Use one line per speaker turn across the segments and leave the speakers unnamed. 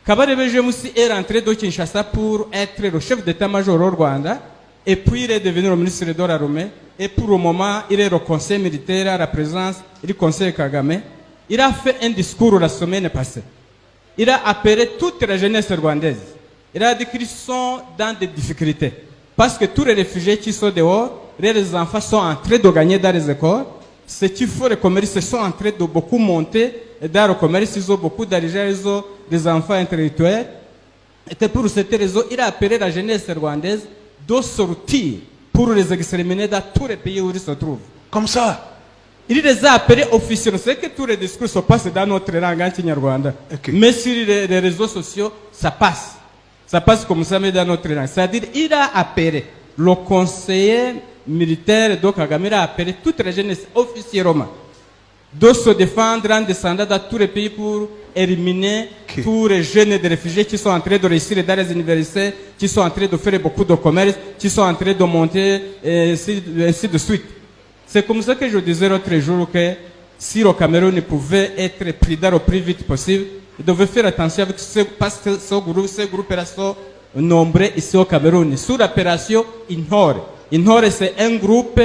Kabarebe Jemusi est rentré de Kinshasa pour être le chef d'état-major au Rwanda. Et puis il est devenu le ministre de l'armée. Et pour le moment, il est le conseil militaire à la présence du conseil Kagame. Il a fait un discours la semaine passée. Il a appelé toute la jeunesse rwandaise. Il a dit qu'ils sont dans des difficultés. Parce que tous les réfugiés qui sont dehors, les enfants sont en train de gagner dans les écoles. Ceux qui font le commerce sont en train de beaucoup monter dans le commerce. Ils ont beaucoup d'argent, ils ont des enfants intellectuels. Et pour cette raison, il a appelé la jeunesse rwandaise de sortir pour les exterminer dans tous les pays où ils se trouvent.
Comme ça.
Il les a appelés officiellement. C'est que tous les discours se passent dans notre langue en
Okay.
mais sur les réseaux sociaux, ça passe. Ça passe comme ça, mais dans notre langue. C'est-à-dire, il a appelé le conseiller militaire de Kagame, il a appelé toute la jeunesse officiellement de se défendre en descendant dans tous les pays pour éliminer tous les jeunes des réfugiés qui sont en train de réussir dans les universités, qui sont en train de faire beaucoup de commerce, qui sont en train de monter, et ainsi de suite. C'est comme ça que je disais l'autre jour que si le Cameroun pouvait être prudent le plus vite possible, il devait faire attention avec parce que ce groupe-là sont nombreux ici au Cameroun. Sous l'opération Inhore. Inhore, c'est un groupe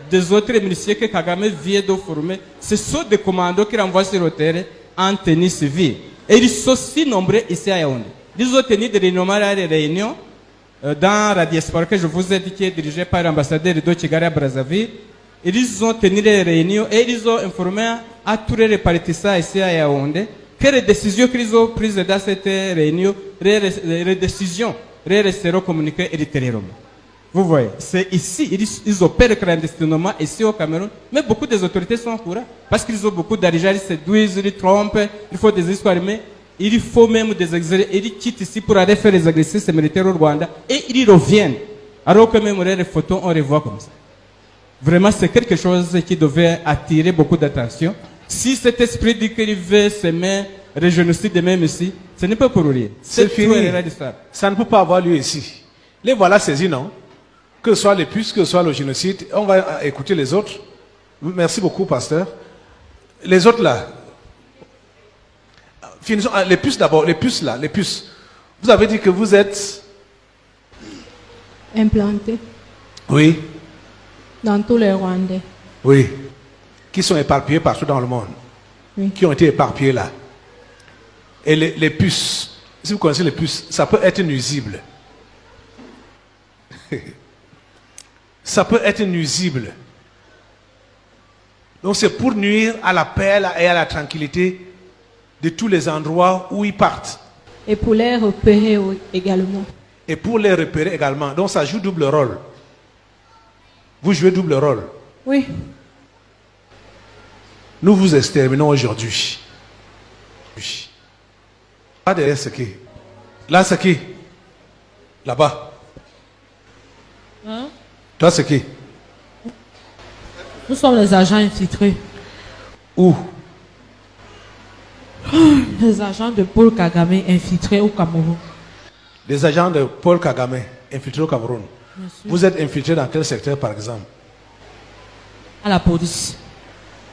des autres miliciens que Kagame vient de former. Ce sont des commandos qui renvoient sur le terrain en tenue civile. Et ils sont si nombreux ici à Yaoundé. Ils ont tenu des réunions dans la diaspora que je vous ai dit qui est dirigée par l'ambassadeur de Kigali à Brazzaville. Ils ont tenu des réunions et ils ont informé à tous les partisans ici à Yaoundé que les décisions qu'ils ont prises dans cette réunion, les décisions resteront communiquées ultérieurement. Vous voyez, c'est ici, ils opèrent clandestinement ici au Cameroun, mais beaucoup des autorités sont au courant, parce qu'ils ont beaucoup d'argent, ils séduisent, ils trompent, il faut des histoires, mais il faut même des exilés, ils quittent ici pour aller faire les exercices militaires au Rwanda, et ils reviennent, alors que même les photos, on les voit comme ça. Vraiment, c'est quelque chose qui devait attirer beaucoup d'attention. Si cet esprit dit qu'il veut s'aimer, le génocide même ici, ce n'est pas pour rien.
C'est fini. Ça ne peut pas avoir lieu ici. Les voilà saisis, non? Que ce soit les puces, que ce soit le génocide. On va écouter les autres. Merci beaucoup, pasteur. Les autres là. Finissons. Les puces d'abord. Les puces là. Les puces. Vous avez dit que vous êtes
implantés.
Oui.
Dans tous les Rwandais.
Oui. Qui sont éparpillés partout dans le monde.
Oui.
Qui ont été éparpillés là. Et les puces. Si vous connaissez les puces, ça peut être nuisible. Ça peut être nuisible. Donc c'est pour nuire à la paix et à la tranquillité de tous les endroits où ils partent.
Et pour les repérer également.
Et pour les repérer également. Donc ça joue double rôle. Vous jouez double rôle.
Oui.
Nous vous exterminons aujourd'hui. Pas derrière ce qui. Là, ce qui. Là-bas.
Hein?
Toi, c'est qui?
Nous sommes les agents infiltrés.
Où?
Les agents de Paul Kagame infiltrés au Cameroun.
Les agents de Paul Kagame infiltrés au Cameroun. Vous êtes infiltrés dans quel secteur, par exemple?
À la police.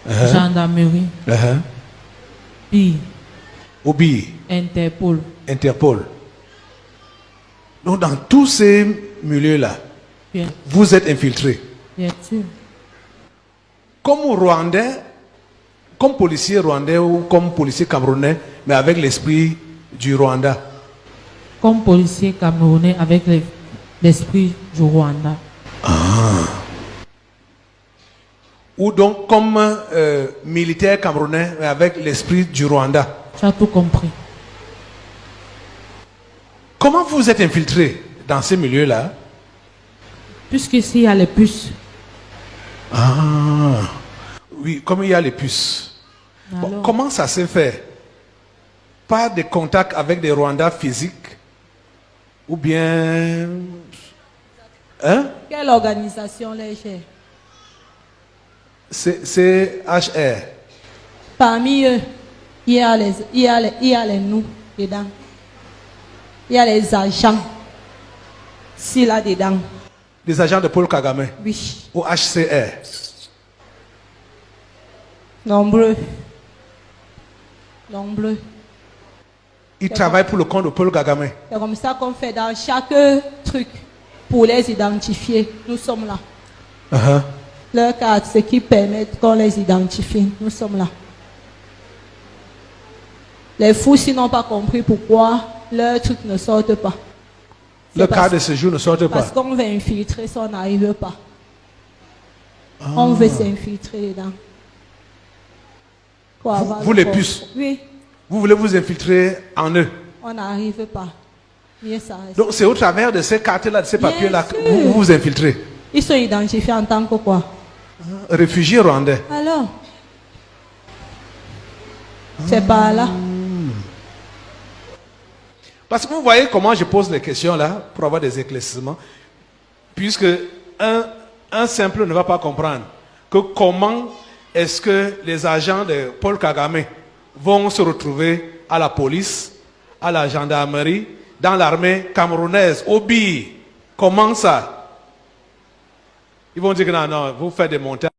Gendarmerie. BI.
OBI.
Interpol.
Interpol. Donc, dans tous ces milieux-là,
Bien.
vous êtes infiltrés.
Bien sûr.
Comme Rwandais, comme policier rwandais ou comme policier camerounais, mais avec l'esprit du Rwanda.
Comme policier camerounais avec l'esprit du Rwanda.
Ou donc comme militaire camerounais, mais avec l'esprit du Rwanda.
Tu as tout compris.
Comment vous êtes infiltrés dans ces milieux-là?
Puisqu'ici, il y a les puces.
Ah, oui, comme il y a les puces. Bon,
Alors,
comment ça s'est fait? Pas de contact avec des Rwandais physiques? Ou bien... Hein?
Quelle organisation les chers?
C'est HR.
Parmi eux, il y a les nous dedans. Il y a les agents. Si là-dedans.
Des agents de Paul Kagame?
Oui.
Ou HCR?
Nombreux. Nombreux.
Ils travaillent pour le compte de Paul Kagame.
C'est comme ça qu'on fait dans chaque truc pour les identifier. Nous sommes là.
Uh-huh.
Leur carte, ce qui permet qu'on les identifie. Nous sommes là. Les fous, s'ils n'ont pas compris pourquoi leurs trucs ne sortent pas.
Le
parce-
carte de séjour ne sort
Parce
pas.
qu'on veut infiltrer, ça n'arrive pas. On veut s'infiltrer dedans. Pour avoir
vous
le
les
corps.
puces.
Oui,
Vous voulez vous infiltrer en eux.
on n'arrive pas. Mieux ça reste.
Donc c'est au travers de ces cartes-là, de ces
Bien
papiers-là que
sûr.
vous vous infiltrez.
Ils sont identifiés en tant que quoi?
Réfugiés rwandais.
Alors, c'est par là.
Parce que vous voyez comment je pose les questions là, pour avoir des éclaircissements. Puisque un simple ne va pas comprendre que comment est-ce que les agents de Paul Kagame vont se retrouver à la police, à la gendarmerie, dans l'armée camerounaise, au BI. Comment ça? Ils vont dire que non, vous faites des montages.